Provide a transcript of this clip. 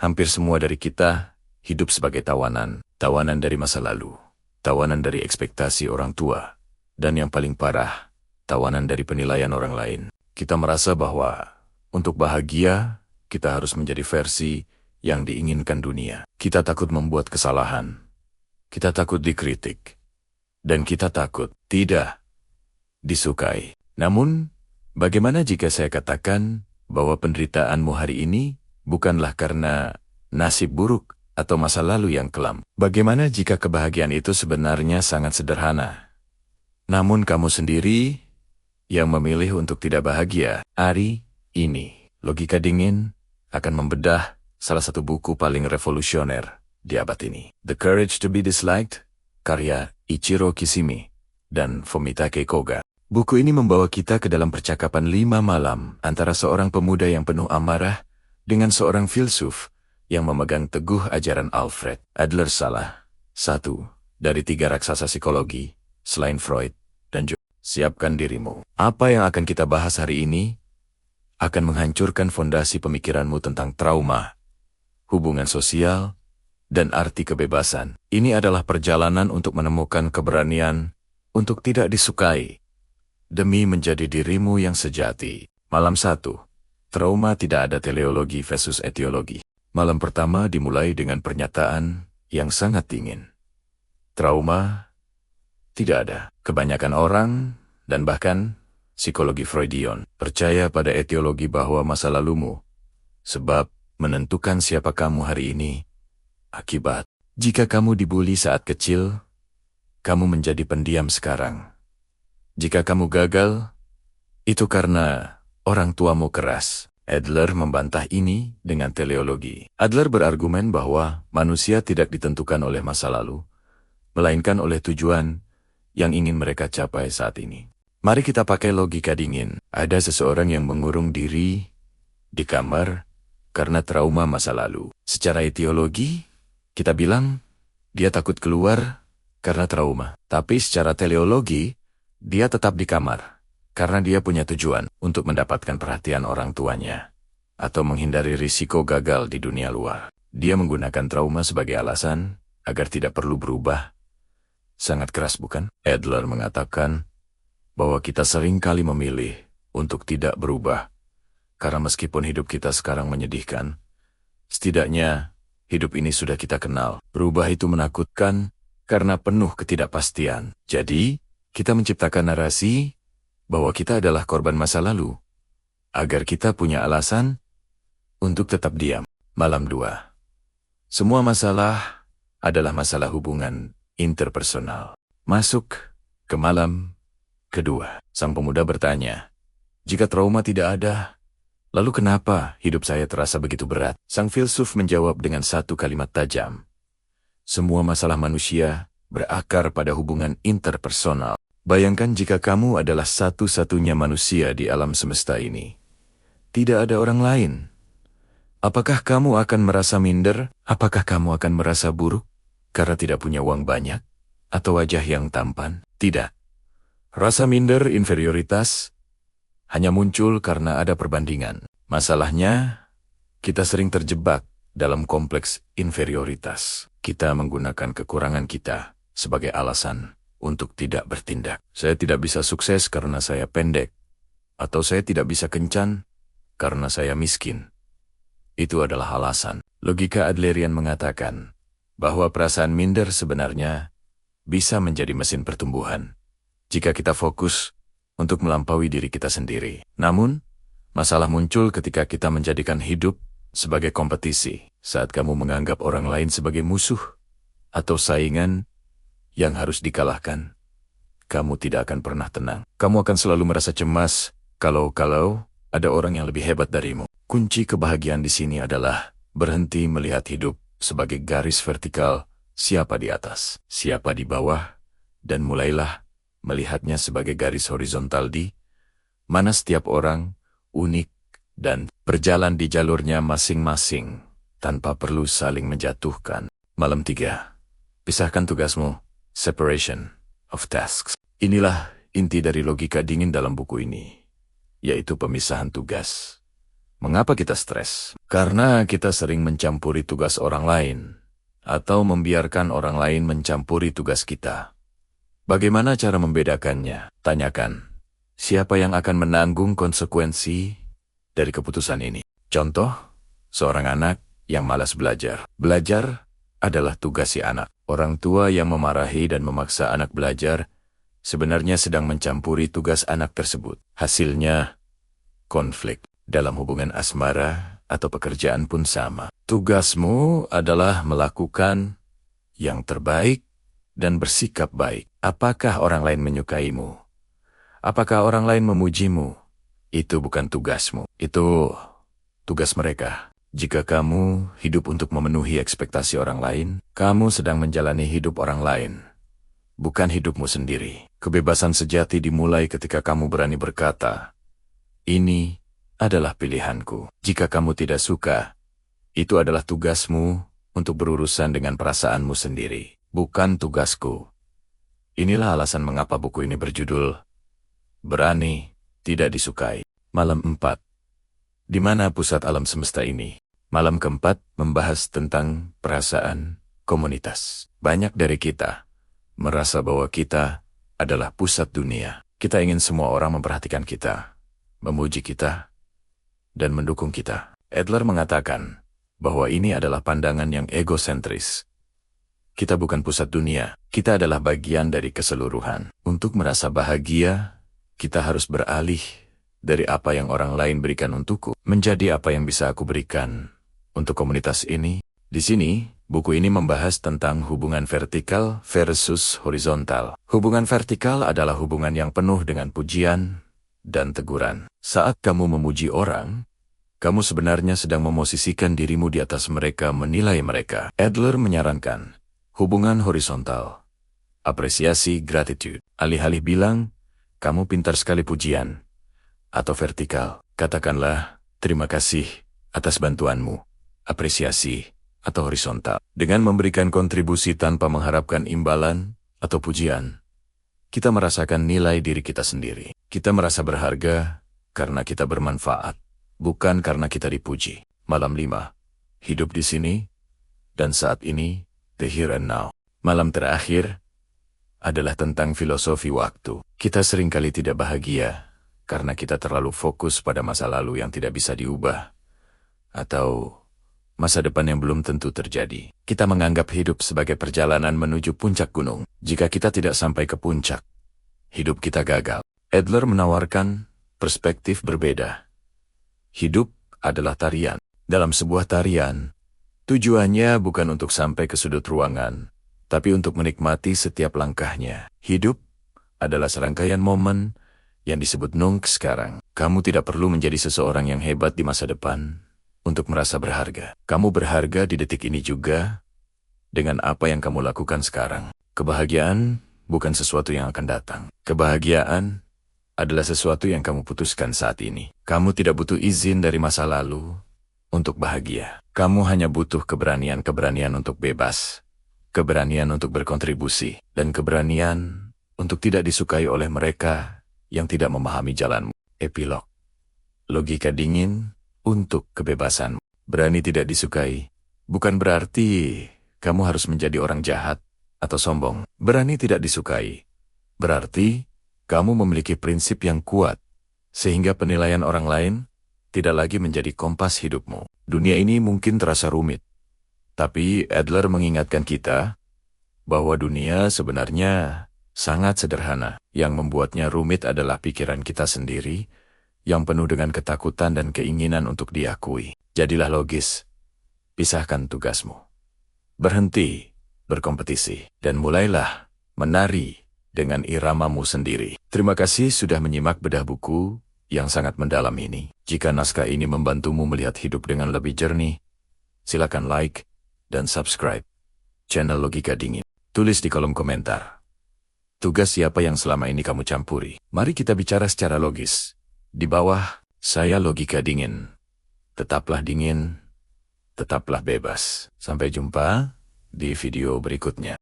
Hampir semua dari kita hidup sebagai tawanan. Tawanan dari masa lalu, tawanan dari ekspektasi orang tua, dan yang paling parah, tawanan dari penilaian orang lain. Kita merasa bahwa untuk bahagia, kita harus menjadi versi yang diinginkan dunia. Kita takut membuat kesalahan. Kita takut dikritik. Dan kita takut tidak disukai. Namun, bagaimana jika saya katakan bahwa penderitaanmu hari ini bukanlah karena nasib buruk atau masa lalu yang kelam? Bagaimana jika kebahagiaan itu sebenarnya sangat sederhana? Namun kamu sendiri yang memilih untuk tidak bahagia. Hari ini, Logika Dingin akan membedah salah satu buku paling revolusioner di abad ini. The Courage to be Disliked, karya Ichiro Kishimi dan Fumitake Koga. Buku ini membawa kita ke dalam percakapan 5 malam antara seorang pemuda yang penuh amarah dengan seorang filsuf yang memegang teguh ajaran Alfred Adler. Salah satu dari 3 raksasa psikologi selain Freud dan Jung. Siapkan dirimu. Apa yang akan kita bahas hari ini akan menghancurkan fondasi pemikiranmu tentang trauma, hubungan sosial, dan arti kebebasan. Ini adalah perjalanan untuk menemukan keberanian untuk tidak disukai demi menjadi dirimu yang sejati. Malam 1. Trauma tidak ada teleologi versus etiologi. Malam pertama dimulai dengan pernyataan yang sangat dingin. Trauma tidak ada. Kebanyakan orang, dan bahkan psikologi Freudian, percaya pada etiologi bahwa masa lalumu sebab menentukan siapa kamu hari ini. Akibat, jika kamu dibuli saat kecil, kamu menjadi pendiam sekarang. Jika kamu gagal, itu karena orang tuamu keras. Adler membantah ini dengan teleologi. Adler berargumen bahwa manusia tidak ditentukan oleh masa lalu, melainkan oleh tujuan yang ingin mereka capai saat ini. Mari kita pakai logika dingin. Ada seseorang yang mengurung diri di kamar karena trauma masa lalu. Secara etiologi, kita bilang dia takut keluar karena trauma. Tapi secara teleologi, dia tetap di kamar karena dia punya tujuan untuk mendapatkan perhatian orang tuanya atau menghindari risiko gagal di dunia luar. Dia menggunakan trauma sebagai alasan agar tidak perlu berubah. Sangat keras, bukan? Adler mengatakan bahwa kita sering kali memilih untuk tidak berubah karena meskipun hidup kita sekarang menyedihkan, setidaknya hidup ini sudah kita kenal. Berubah itu menakutkan karena penuh ketidakpastian. Jadi, kita menciptakan narasi bahwa kita adalah korban masa lalu, agar kita punya alasan untuk tetap diam. Malam 2. Semua masalah adalah masalah hubungan interpersonal. Masuk ke malam kedua. Sang pemuda bertanya, jika trauma tidak ada, lalu kenapa hidup saya terasa begitu berat? Sang filsuf menjawab dengan satu kalimat tajam. Semua masalah manusia berakar pada hubungan interpersonal. Bayangkan jika kamu adalah satu-satunya manusia di alam semesta ini. Tidak ada orang lain. Apakah kamu akan merasa minder? Apakah kamu akan merasa buruk karena tidak punya uang banyak? Atau wajah yang tampan? Tidak. Rasa minder, inferioritas, hanya muncul karena ada perbandingan. Masalahnya, kita sering terjebak dalam kompleks inferioritas. Kita menggunakan kekurangan kita sebagai alasan untuk tidak bertindak. Saya tidak bisa sukses karena saya pendek, atau saya tidak bisa kencan karena saya miskin. Itu adalah alasan. Logika Adlerian mengatakan bahwa perasaan minder sebenarnya bisa menjadi mesin pertumbuhan jika kita fokus untuk melampaui diri kita sendiri. Namun, masalah muncul ketika kita menjadikan hidup sebagai kompetisi. Saat kamu menganggap orang lain sebagai musuh atau saingan yang harus dikalahkan, kamu tidak akan pernah tenang. Kamu akan selalu merasa cemas kalau ada orang yang lebih hebat darimu. Kunci kebahagiaan di sini adalah berhenti melihat hidup sebagai garis vertikal, siapa di atas, siapa di bawah, dan mulailah melihatnya sebagai garis horizontal di mana setiap orang unik dan berjalan di jalurnya masing-masing tanpa perlu saling menjatuhkan. Malam 3. Pisahkan tugasmu. Separation of tasks. Inilah inti dari logika dingin dalam buku ini, yaitu pemisahan tugas. Mengapa kita stres? Karena kita sering mencampuri tugas orang lain, atau membiarkan orang lain mencampuri tugas kita. Bagaimana cara membedakannya? Tanyakan, siapa yang akan menanggung konsekuensi dari keputusan ini? Contoh, seorang anak yang malas belajar. Belajar adalah tugas si anak. Orang tua yang memarahi dan memaksa anak belajar sebenarnya sedang mencampuri tugas anak tersebut. Hasilnya, konflik. Dalam hubungan asmara atau pekerjaan pun sama. Tugasmu adalah melakukan yang terbaik dan bersikap baik. Apakah orang lain menyukaimu? Apakah orang lain memujimu? Itu bukan tugasmu. Itu tugas mereka. Jika kamu hidup untuk memenuhi ekspektasi orang lain, kamu sedang menjalani hidup orang lain, bukan hidupmu sendiri. Kebebasan sejati dimulai ketika kamu berani berkata, "Ini adalah pilihanku." Jika kamu tidak suka, itu adalah tugasmu untuk berurusan dengan perasaanmu sendiri, bukan tugasku. Inilah alasan mengapa buku ini berjudul Berani Tidak Disukai. Malam 4. Di mana pusat alam semesta ini? Malam keempat membahas tentang perasaan komunitas. Banyak dari kita merasa bahwa kita adalah pusat dunia. Kita ingin semua orang memperhatikan kita, memuji kita, dan mendukung kita. Adler mengatakan bahwa ini adalah pandangan yang egosentris. Kita bukan pusat dunia, kita adalah bagian dari keseluruhan. Untuk merasa bahagia, kita harus beralih dari apa yang orang lain berikan untukku, menjadi apa yang bisa aku berikan untuk komunitas ini. Di sini, buku ini membahas tentang hubungan vertikal versus horizontal. Hubungan vertikal adalah hubungan yang penuh dengan pujian dan teguran. Saat kamu memuji orang, kamu sebenarnya sedang memosisikan dirimu di atas mereka, menilai mereka. Adler menyarankan hubungan horizontal, apresiasi, gratitude. Alih-alih bilang, kamu pintar sekali pujian, atau vertikal, katakanlah, terima kasih atas bantuanmu, apresiasi, atau horizontal. Dengan memberikan kontribusi tanpa mengharapkan imbalan atau pujian, kita merasakan nilai diri kita sendiri. Kita merasa berharga karena kita bermanfaat, bukan karena kita dipuji. Malam 5. Hidup di sini dan saat ini, the here and now. Malam terakhir adalah tentang filosofi waktu. Kita seringkali tidak bahagia karena kita terlalu fokus pada masa lalu yang tidak bisa diubah, atau masa depan yang belum tentu terjadi. Kita menganggap hidup sebagai perjalanan menuju puncak gunung. Jika kita tidak sampai ke puncak, hidup kita gagal. Adler menawarkan perspektif berbeda. Hidup adalah tarian. Dalam sebuah tarian, tujuannya bukan untuk sampai ke sudut ruangan, tapi untuk menikmati setiap langkahnya. Hidup adalah serangkaian momen yang disebut nung sekarang. Kamu tidak perlu menjadi seseorang yang hebat di masa depan untuk merasa berharga. Kamu berharga di detik ini juga dengan apa yang kamu lakukan sekarang. Kebahagiaan bukan sesuatu yang akan datang. Kebahagiaan adalah sesuatu yang kamu putuskan saat ini. Kamu tidak butuh izin dari masa lalu untuk bahagia. Kamu hanya butuh keberanian untuk bebas, keberanian untuk berkontribusi, dan keberanian untuk tidak disukai oleh mereka yang tidak memahami jalanmu. Epilog. Logika dingin untuk kebebasan. Berani tidak disukai bukan berarti kamu harus menjadi orang jahat atau sombong. Berani tidak disukai berarti kamu memiliki prinsip yang kuat, sehingga penilaian orang lain tidak lagi menjadi kompas hidupmu. Dunia ini mungkin terasa rumit, tapi Adler mengingatkan kita bahwa dunia sebenarnya sangat sederhana. Yang membuatnya rumit adalah pikiran kita sendiri yang penuh dengan ketakutan dan keinginan untuk diakui. Jadilah logis. Pisahkan tugasmu. Berhenti berkompetisi. Dan mulailah menari dengan iramamu sendiri. Terima kasih sudah menyimak bedah buku yang sangat mendalam ini. Jika naskah ini membantumu melihat hidup dengan lebih jernih, silakan like dan subscribe channel Logika Dingin. Tulis di kolom komentar, tugas siapa yang selama ini kamu campuri? Mari kita bicara secara logis. Di bawah, saya Logika Dingin. Tetaplah dingin, tetaplah bebas. Sampai jumpa di video berikutnya.